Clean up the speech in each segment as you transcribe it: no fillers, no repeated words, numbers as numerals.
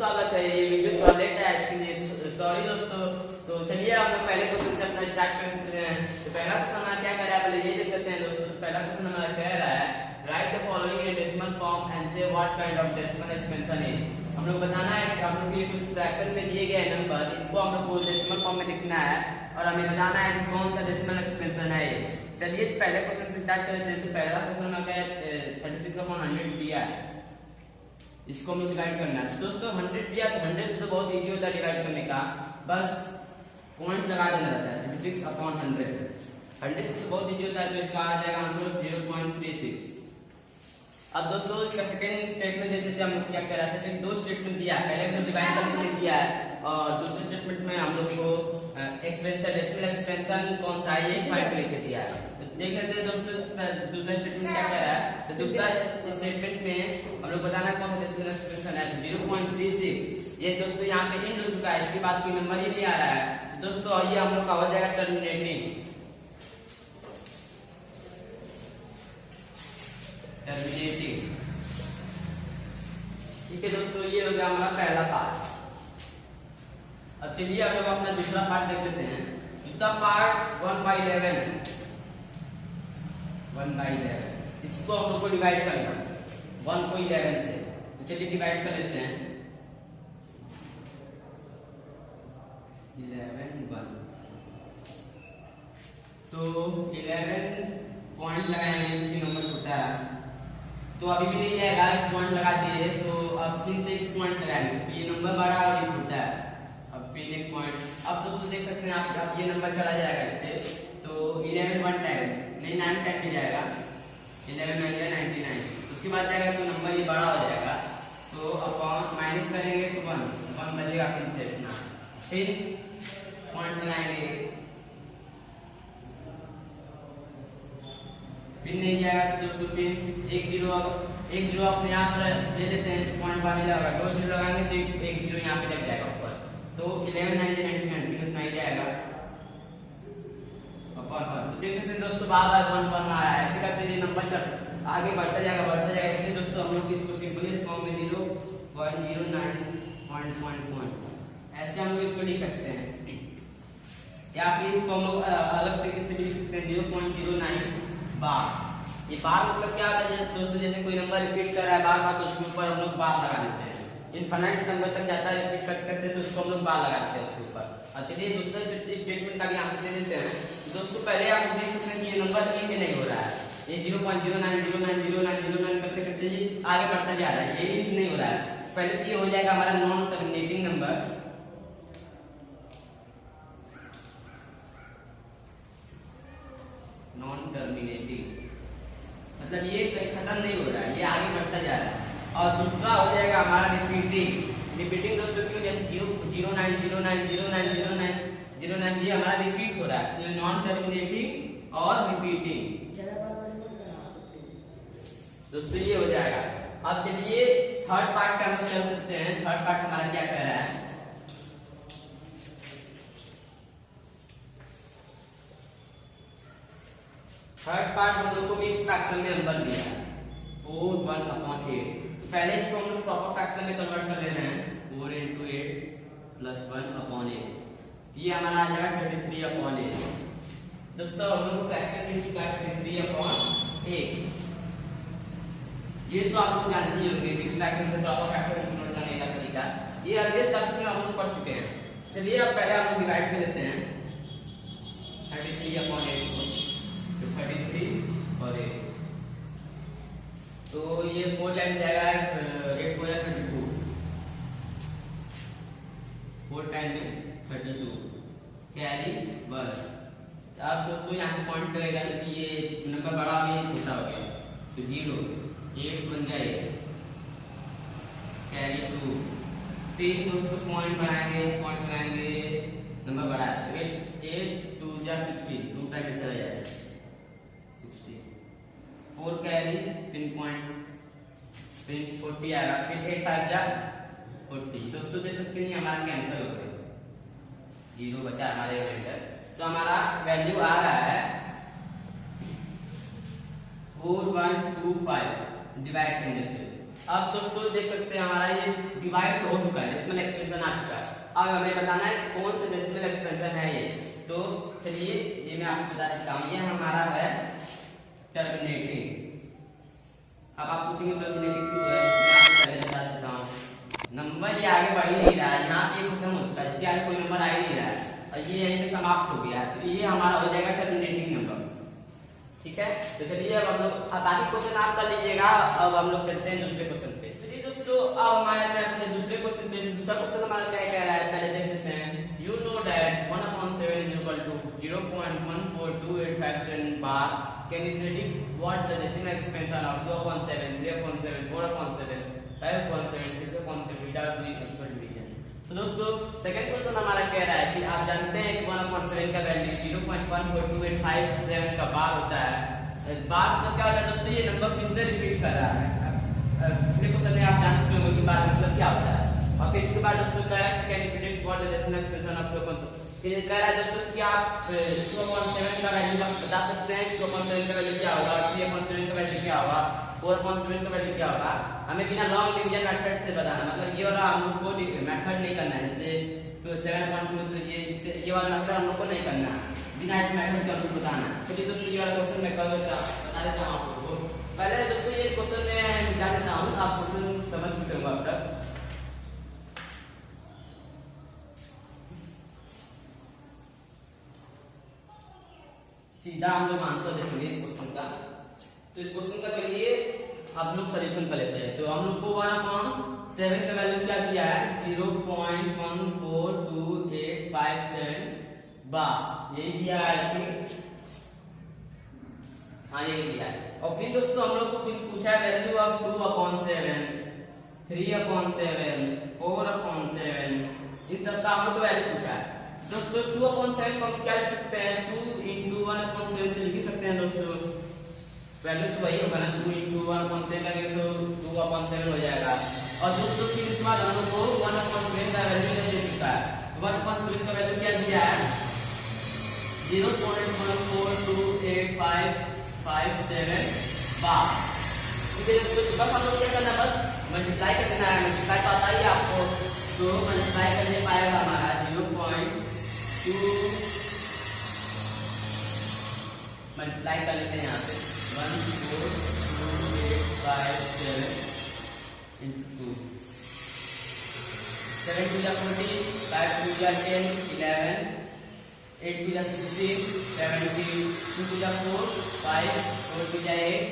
स्वागत है। ये वीडियो थोड़ा लेट है, इसके लिए सॉरी दोस्तों। तो चलिए हम लोग पहले क्वेश्चन से अपना स्टार्ट करते हैं। तो पहला क्वेश्चन हमारा क्या कह रहा है, पहले ये देख लेते हैं दोस्तों। पहला क्वेश्चन हमारा कह रहा है write the following in decimal form and say what kind of decimal expansion is. हम लोग बताना है कि हम लोग ये कुछ फ्रैक्शन में दिए गए नंबर, इनको हम लोग को डेसिमल फॉर्म में लिखना है और हमें बताना है कि कौन सा डेसिमल एक्सपेंशन है। चलिए पहले क्वेश्चन से स्टार्ट करते हैं। तो पहला क्वेश्चन हमें क्या 36/100 दिया है, इसको हमें डिवाइड करना है। दोस्तों 100 दिया तो 100 तो बहुत इजी होता है डिवाइड करने का, बस पॉइंट लगा देना रहता है। 36/100 100 से तो बहुत इजी होता है, तो इसका आ जाएगा आंसर 0.36। अब दोस्तों इसका सेकंड स्टेटमेंट देख लेते हैं हम लोग क्या कह रहा है। सेकंड दो स्टेटमेंट दिया है, पहले हमने डिवाइड करने के लिए दिया है और दूसरे स्टेटमेंट में हम लोग को एक्सपेंशन डेसिमल एक्सपेंशन कौन सा है ये फाइंड करके दिया है। तो देख लेते हैं दोस्तों दूसरा स्टेटमेंट क्या कह रहा है। तो दूसरा स्टेटमेंट में हम लोग बताना कौन सा डेसिमल एक्सपेंशन है। 0.36 ये दोस्तों यहाँ पे इंड हो चुका है, इसके बाद कोई नंबर ही नहीं आ रहा है। दोस्तों ये हम लोग का हो जाएगा टर्मिनेटिंग। ठीक है दोस्तों, ये हो गया हमारा पहला पार्ट। अब चलिए हम लोग अपना दूसरा पार्ट देख लेते हैं। दूसरा पार्ट 1/11 इसको हम लोग को डिवाइड करना 1 को 11 से। तो चलिए डिवाइड कर लेते हैं। 11 1 तो 11 पॉइंट लगाएंगे क्योंकि नंबर छोटा है, तो अभी भी नहीं जाएगा। एक पॉइंट लगा दिए तो अब फिर से एक पॉइंट लगाएंगे क्योंकि ये नंबर बड़ा है और ये छोटा है। अब फिर एक पॉइंट। अब दोस्तों देख सकते हैं आप, अब ये नंबर चला जाएगा इससे, तो 11 1 टाइम नहीं 9 टाइम भी जाएगा। 11 9 99। उसके बाद जाएगा तो नंबर ये बड़ा हो जाएगा, तो अपॉन माइनस करेंगे तो 1 बजेगा फिर से इतना। फिर पॉइंट लगाएंगे, फिर नहीं जाएगा तो दोस्तों फिर एक जीरो अपने यहाँ पर दे देते हैं, पॉइंट बाकी लगा 2 जीरो लगाएंगे तो एक जीरो यहाँ पे लग जाएगा ऊपर। तो 11 9 99 फिर उतना ही जाएगा अपन। तो देख सकते हैं दोस्तों बार 1 1 आ रहा है, ऐसे करते ये नंबर आगे बढ़ता जाएगा। इसलिए दोस्तों हम लोग इसको सिंपली फॉर्म में 0.09 ऐसे हम लोग इसको लिख सकते हैं, या फिर इसको हम लोग अलग तरीके से भी लिख सकते हैं 0.09 बार। ये बार मतलब क्या होता है दोस्तों, जैसे कोई नंबर रिपीट कर रहा है बार तो उसके ऊपर हम लोग बार लगा देते हैं। इनफिनिट नंबर तक जाता है रिपीट करते हैं तो उसको हम लोग बार लगा देते हैं उसके ऊपर। और चलिए दूसरा स्टेटमेंट का भी आंसर दे देते हैं। दोस्तों पहले आप देख सकते हैं कि ये नंबर एक नहीं हो रहा है, ये 0.09090909 करते करते ये आगे बढ़ता जा रहा है, ये नहीं हो रहा है। पहले तो ये हो जाएगा हमारा non terminating number. Non terminating मतलब ये खत्म नहीं हो रहा है, ये आगे बढ़ता जा रहा है। और दूसरा हो जाएगा हमारा रिपीटिंग दोस्तों क्यों, जैसे 0.09090909 ये हमारा रिपीट हो रहा है, तो नॉन टर्मिनेटिंग और रिपीटिंग दोस्तों ये हो जाएगा। अब चलिए थर्ड पार्ट का हम चल सकते हैं। थर्ड पार्ट हमारा क्या कह रहा है। थर्ड पार्ट हम लोग को मिक्स्ड फ्रैक्शन में नंबर दिया है 4 1/8। पहले इसको हम लोग प्रॉपर फ्रैक्शन में कन्वर्ट कर ले रहे हैं। 4 × 8 + 1/8 ये हमारा आ जाएगा 33/8। दोस्तों हम लोग को फ्रैक्शन मिल चुका है 33/8। ये तो आप लोग जानते ही होंगे मिक्स्ड फ्रैक्शन से प्रॉपर फ्रैक्शन में कन्वर्ट करने का तरीका। ये अगले 10 में हम लोग पढ़ चुके हैं। चलिए अब पहले हम लोग डिवाइड कर लेते हैं 33/8 को। 33 और 8 तो ये 4 टाइम जाएगा 8 4 32 4 टाइम में 32 कैरी 1। अब दोस्तों यहाँ पे पॉइंट लगेगा क्योंकि ये नंबर बड़ा भी छोटा हो गया, तो 0 8 बन गया कैरी 2। फिर दोस्तों पॉइंट बढ़ाएंगे, पॉइंट लगाएंगे, नंबर बढ़ा 8 2 16 2 टाइम चला जाएगा 4 कैरी फिर पॉइंट फिर 40 आएगा, फिर 8 5 40। दोस्तों देख सकते हैं हमारा कैंसिल हो गया, 0 बचा हमारे अंदर। तो हमारा वैल्यू आ रहा है 4125 डिवाइड करने पे। अब दोस्तों देख सकते हैं हमारा ये डिवाइड हो चुका है, डेसिमल एक्सपेंशन आ चुका है। अब हमें बताना है कौन सा डेसिमल एक्सपेंशन है ये। तो चलिए ये मैं आपको बता देता हूँ, ये हमारा है टर्मिनेटिंग। अब आप पूछेंगे टर्मिनेटिंग क्यों है, मैं आपको पहले बता चुका हूँ। नंबर ये आगे बढ़ ही नहीं रहा है, यहाँ पे खत्म हो चुका है, इसके आगे कोई नंबर आ ही नहीं रहा है और ये यहीं पे समाप्त हो गया, तो ये हमारा हो जाएगा टर्मिनेटिंग नंबर। ठीक है, तो चलिए अब हम लोग बाकी क्वेश्चन आप कर लीजिएगा। अब हम लोग चलते हैं दूसरे क्वेश्चन पे। चलिए दोस्तों अब हमारे अपने दूसरे क्वेश्चन पे, दूसरा क्वेश्चन हमारा क्या कह रहा है, पहले देख लेते हैं। You know that 1/7 is equal to 0.14285 bar. Can you predict what the decimal expansion of 2/7, 3/7, 4/7, 5/7, 6/7 without doing actual division? तो दोस्तों सेकंड क्वेश्चन हमारा कह रहा है कि आप जानते हैं कि 1/7 का वैल्यू 0.14285 का बार होता है। बार मतलब क्या होता है दोस्तों, ये नंबर फिर से रिपीट कर रहा है। पिछले क्वेश्चन में आप जान चुके होंगे कि बार मतलब क्या होता है। और फिर इसके बाद दोस्तों कह रहा है कि can you predict what the decimal expansion of 2/7। फिर कह रहा है दोस्तों कि आप 2/7 का वैल्यू आप बता सकते हैं, 2/7 का वैल्यू क्या होगा, 3/7 का वैल्यू क्या होगा, 4/7 का वैल्यू क्या होगा। हमें बिना लॉन्ग डिवीजन मेथड से बताना, मतलब ये वाला हम लोग को मेथड नहीं करना है, जैसे 7/2 तो ये वाला मेथड हम लोग को नहीं करना, बिना इस मेथड के हम लोग बताना। तो दोस्तों ये वाला क्वेश्चन मैं कर देता बता देता हूँ आप लोगों को। पहले दोस्तों ये क्वेश्चन मैं बता देता हूँ, आप क्वेश्चन समझ चुके होंगे अब तक। सीधा हम लोग आंसर देखेंगे इस क्वेश्चन का। तो इस क्वेश्चन का चलिए आप लोग सॉल्यूशन कर लेते हैं। तो हम लोग को 1/7 का वैल्यू क्या दिया है, 0.14285 बार, यही दिया है फिर, हाँ यही दिया है। और फिर दोस्तों हम लोग को फिर पूछा है वैल्यू ऑफ 2/7, 3/7, 4/7, इन सब का हम लोग को वैल्यू पूछा है। दोस्तों 2/7 को हम क्या लिख सकते हैं, 2 × 1/7 तो लिख सकते हैं दोस्तों, वैल्यू तो वही होगा ना, 2 × 1/7 लगेगा तो 2/7 हो जाएगा। और दोस्तों फिर इसके बाद हम लोग को 1/7 का वैल्यू दे चुका है। 1/7 का वैल्यू क्या दिया है, 0.1428557 बार। ठीक है दोस्तों, बस हम लोग क्या करना है, बस मल्टीप्लाई कर देना है। मल्टीप्लाई तो आता ही है आपको, तो मल्टीप्लाई करने पाएगा हमारा 0.2 मल्टीप्लाई कर लेते हैं यहाँ से 14285 into 7 to the 40, 5 to the 10, 11, 8 to the 16, 72 to the 4, 5, 4 to the 8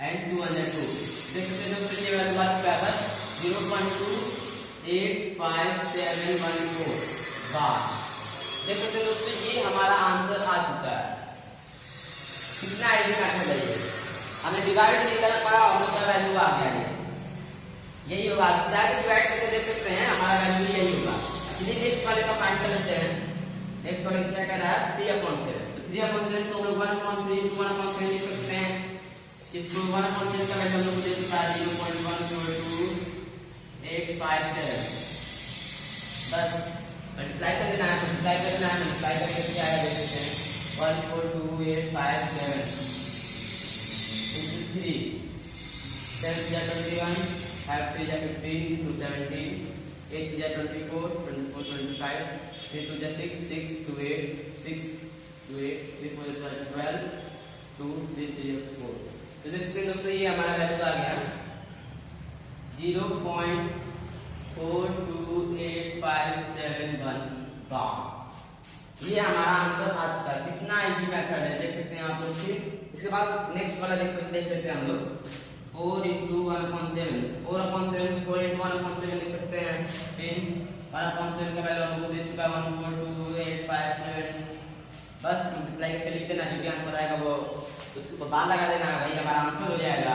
and 202। देख सकते हैं दोस्तों ये वाली बात क्या है, 0.28574 बार। देख सकते हैं दोस्तों ये हमारा आंसर आ चुका है। कितना आइडिया मेथड है ये, हमें डिवाइड नहीं कर पाया, हम लोग का वैल्यू आ गया यही होगा। डायरेक्ट डिवाइड करके देख सकते हैं, हमारा वैल्यू यही होगा। चलिए नेक्स्ट वाले का फाइंड कर लेते हैं। नेक्स्ट वाले क्या कह रहा है, 3/7। तो 3/7 को हम लोग 1/3 to 1/7 लिख सकते हैं। इसको 1/7 का वैल्यू हम लोग को दे चुका है 0.14285 बस मल्टीप्लाई कर देना है, मल्टीप्लाई करना है, मल्टीप्लाई करके क्या आएगा देख सकते हैं 14285 into 3, 7 × 21, 5 × 15, 2 17, 8 × 24, 24 25, 3 × 6, 6 to 8, 6 to 8, 3 4 12, 2 3 3 4। तो देखते हैं दोस्तों ये हमारा वैल्यू आ गया 0.42857 बार। ये हमारा आंसर आ चुका है। कितना इजी मेथड है देख सकते हैं आप लोग। फिर इसके बाद नेक्स्ट वाला देख लेते हैं हम लोग 4 × 1/7, 4/7 4 × 1/7 लिख सकते हैं। फिर 1/7 का वैल्यू हमको दे चुका है 14285 बस मल्टीप्लाई करके लिख देना, जो भी आंसर आएगा वो उसको बाहर लगा देना है, वही हमारा आंसर हो जाएगा।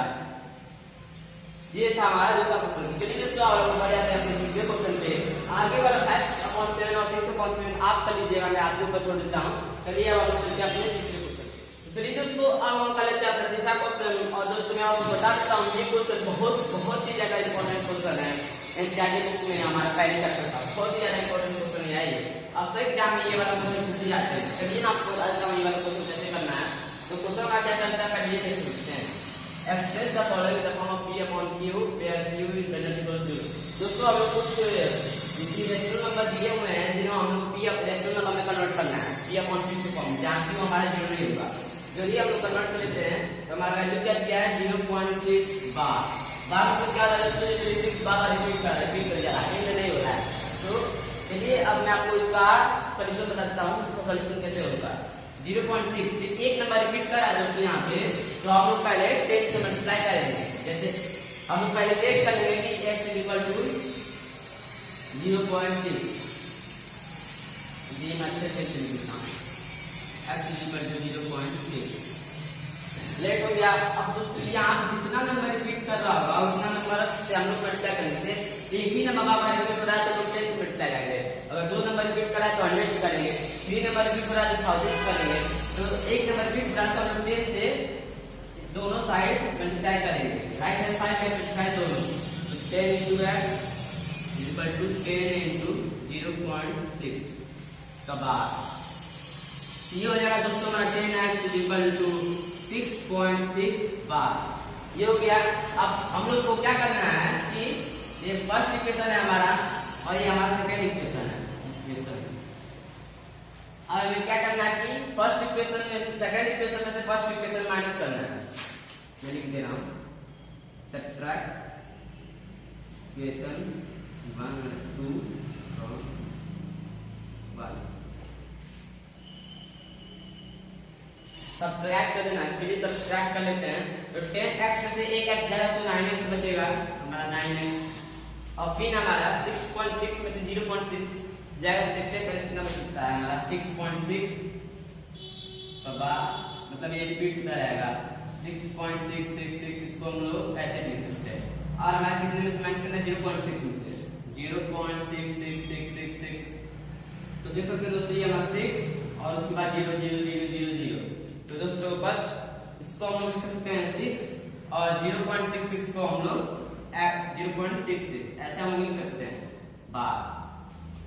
ये था हमारा दूसरा क्वेश्चन। चलिए दोस्तों अब बढ़ जाते हैं अपने तीसरे क्वेश्चन पे। आगे वाला 5/7 और 6/7 आप कर लीजिएगा, मैं आपके ऊपर छोड़ देता हूँ। चलिए अब हम चलते हैं अपने तीसरे क्वेश्चन। चलिए दोस्तों अब हम कर लेते हैं अपना तीसरा क्वेश्चन। और दोस्तों मैं आपको बता देता हूँ ये क्वेश्चन बहुत ही ज्यादा इंपॉर्टेंट क्वेश्चन है। एनसीईआरटी बुक में हमारा पहले चैप्टर का बहुत ही ज्यादा इंपॉर्टेंट क्वेश्चन है ये। अक्सर एग्जाम में ये वाला क्वेश्चन पूछे जाते हैं। चलिए ना आपको बता देता हूँ ये वाला क्वेश्चन कैसे करना है। तो क्वेश्चन का क्या चलता है पहले ये देख सकते हैं। Express the following in the form of p upon q where q is greater than equal to 0। दोस्तों हम लोग कुछ रेशनल नंबर दिए हुए हैं जिन्हें हम लोग p रेशनल नंबर में कन्वर्ट करना है p अपॉन q के फॉर्म, जहां q हमारा 0 नहीं होगा। यदि हम लोग कन्वर्ट कर लेते हैं तो हमारा वैल्यू क्या दिया है 0.6 बार। बार को क्या होता है तो 6 बार रिपीट कर जा रहा है, ये नहीं हो रहा है। तो चलिए अब मैं आपको इसका सॉल्यूशन बताता हूं, इसका सॉल्यूशन कैसे होगा। 0.6 से एक नंबर रिपीट कर रहा है दोस्तों यहाँ पे, तो हम लोग पहले 10 से मल्टीप्लाई करेंगे। जैसे हम लोग पहले देख कर लेंगे कि x इक्वल टू 0.6, ये मैं अच्छे से लिखता हूँ, x इक्वल टू 0.6 लेट हो गया। अब दोस्तों यहाँ जितना नंबर रिपीट कर रहा होगा उतना नंबर से हम लोग मल्टीप्लाई करेंगे। एक ही नंबर का रिपीट हो रहा है तो 10 से मल्टीप्लाई करेंगे, अगर 2 नंबर रिपीट कर रहा है तो 100 से करेंगे, 3 नंबर रिपीट हो रहा है तो 1000 करेंगे। तो एक नंबर रिपीट हो रहा है तो हम लोग 10 से दोनों साइड मल्टीप्लाई करेंगे, राइट हैंड साइड में मल्टीप्लाई दोनों। तो 10 into x equal to 10 into 0.6 का बार, ये हो जाएगा दोस्तों हमारा 10x इक्वल टू 6.6 बार। ये हो गया। अब हम लोग को क्या करना है कि ये फर्स्ट इक्वेशन है हमारा और ये हमारा सेकंड इक्वेशन है। अब ये क्या करना है कि फर्स्ट इक्वेशन में सेकंड इक्वेशन में से फर्स्ट इक्वेशन माइनस करना है। मैं लिख दे रहा हूं सब्ट्रैक्ट इक्वेशन 1 2 from 1, सब्ट्रैक्ट कर देना। चलिए सब्ट्रैक्ट कर लेते हैं। तो 10x में से एक x जाएगा तो 9x बचेगा हमारा 9x, और फिर हमारा 6.6 में से 0.6 जाएगा, देखते हैं कितना बच सकता है हमारा 6.6 मतलब ये रिपीट होता रहेगा 6.666, इसको हम लोग ऐसे लिख सकते हैं। और हमारा कितने में से माइनस करना है 0.6 में से 0.66666, तो देख सकते हैं दोस्तों ये हमारा 6 और उसके बाद 0 0 0 0 0। तो दोस्तों बस इसको हम लोग लिख सकते हैं 6 और 0.66 को हम लोग 0.66 ऐसे हम लिख सकते हैं बार,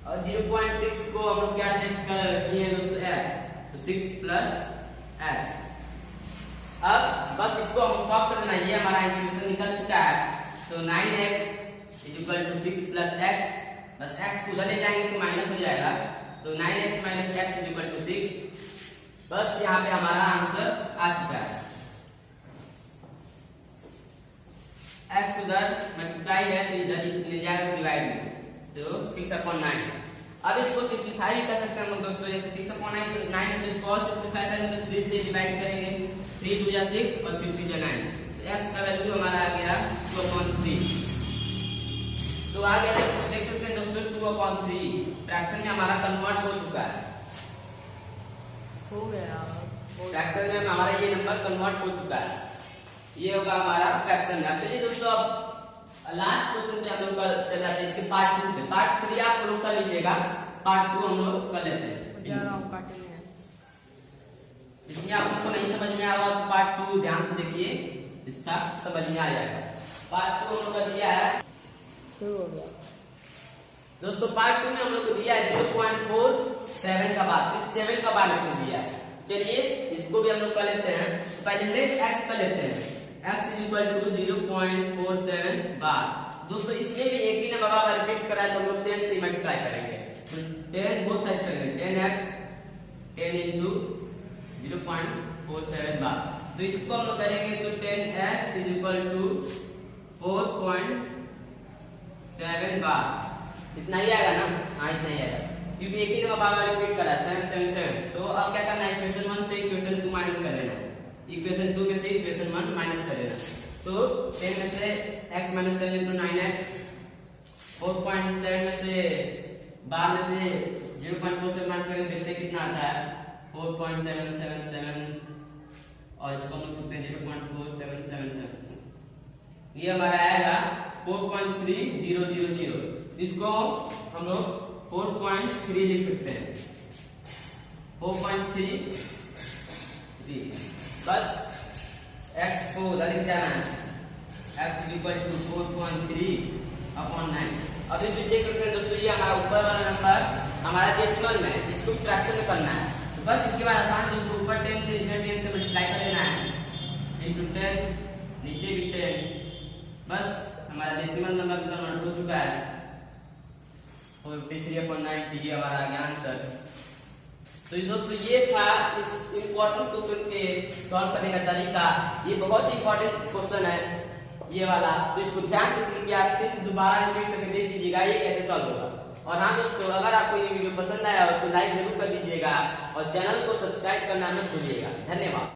और 0.6 को हम लोग क्या लिख कर किए दोस्तों x, तो 6 प्लस x। अब बस इसको हम सॉल्व कर देना, ये हमारा इक्वेशन निकल चुका है। तो 9x equal to 6 plus x, बस x को उधर ले जाएंगे तो माइनस हो जाएगा, तो 9x minus x equal to 6। बस यहाँ पे हमारा आंसर आ चुका है। x उधर मल्टीप्लाई है तो इधर ले जाएगा डिवाइड में, तो 6/9। अब इसको सिंपलीफाई कर सकते हैं हम लोग दोस्तों, जैसे 6/9 तो इसको और सिंपलीफाई करेंगे तो 3 से डिवाइड करेंगे, 3 2 जा 6 और 3 3 जा 9, तो x का वैल्यू हमारा आ गया 2/3। तो आ गया, देख सकते हैं दोस्तों 2/3 फ्रैक्शन में हमारा कन्वर्ट हो चुका है, हो गया फ्रैक्शन में हमारा ये नंबर कन्वर्ट हो चुका है। ये होगा हमारा फ्रैक्शन में। चलिए दोस्तों अब लास्ट क्वेश्चन पे हम लोग चल जाते हैं इसके पार्ट 2 पे। पार्ट 3 आप लोग कर लीजिएगा, पार्ट 2 हम लोग कर लेते हैं। इसमें आप लोग को नहीं समझ में आ रहा तो पार्ट 2 ध्यान से देखिए, इसका समझ में आ जाएगा। पार्ट 2 हम लोग का दिया है, शुरू हो गया दोस्तों। पार्ट 2 में हम लोग को दिया है 0.47 का बार, 7 का बार इसमें दिया है। चलिए इसको भी हम लोग कर लेते हैं। तो पहले नेक्स्ट x कर लेते हैं, x इक्वल टू 0.47 बार। दोस्तों इसमें भी एक ही नंबर अगर रिपीट करा है तो हम लोग 10 से मल्टीप्लाई करेंगे, तो 10 बोथ साइड करेंगे, 10x 10 into 0.47 बार। तो इसको हम लोग करेंगे तो 10x इक्वल टू 4.7 बार, इतना ही आएगा ना? हाँ इतना ही आएगा, क्योंकि एक ही नंबर बार रिपीट करा 777। तो अब क्या करना है, इक्वेशन 1 से इक्वेशन 2 माइनस कर देना, इक्वेशन 2 में से इक्वेशन 1 माइनस कर देना। तो 10 में से x माइनस करेंगे तो 9x, 4.7 में से बार में से 0.47 माइनस करेंगे, देखते कितना आता है 4.777, और इसको हम लिख सकते हैं 0.4777, ये हमारा आएगा 4.3000। इसको हम लोग 4.3 लिख सकते हैं, 4.3। बस x को उधर लिख जाना है, x इक्वल टू 4.3/9। अभी भी देख सकते हैं दोस्तों, ये हमारा ऊपर वाला नंबर हमारा डेसिमल में, इसको फ्रैक्शन में करना है। तो बस इसके बाद आसान है दोस्तों, ऊपर 10 से इधर 10 से मल्टीप्लाई कर देना है, into 10 नीचे भी 10। बस हमारा डेसिमल नंबर कन्वर्ट हो चुका है 43/90 ये हमारा आ गया आंसर। तो ये दोस्तों ये था इस इम्पोर्टेंट क्वेश्चन के सॉल्व करने का तरीका। ये बहुत ही इम्पोर्टेंट क्वेश्चन है ये वाला, तो इसको ध्यान से कृपया फिर से दोबारा रिपीट करके देख लीजिएगा ये कैसे सॉल्व होगा। और हाँ दोस्तों, अगर आपको ये वीडियो पसंद आया हो तो लाइक जरूर कर दीजिएगा और चैनल को सब्सक्राइब करना मत भूलिएगा। धन्यवाद।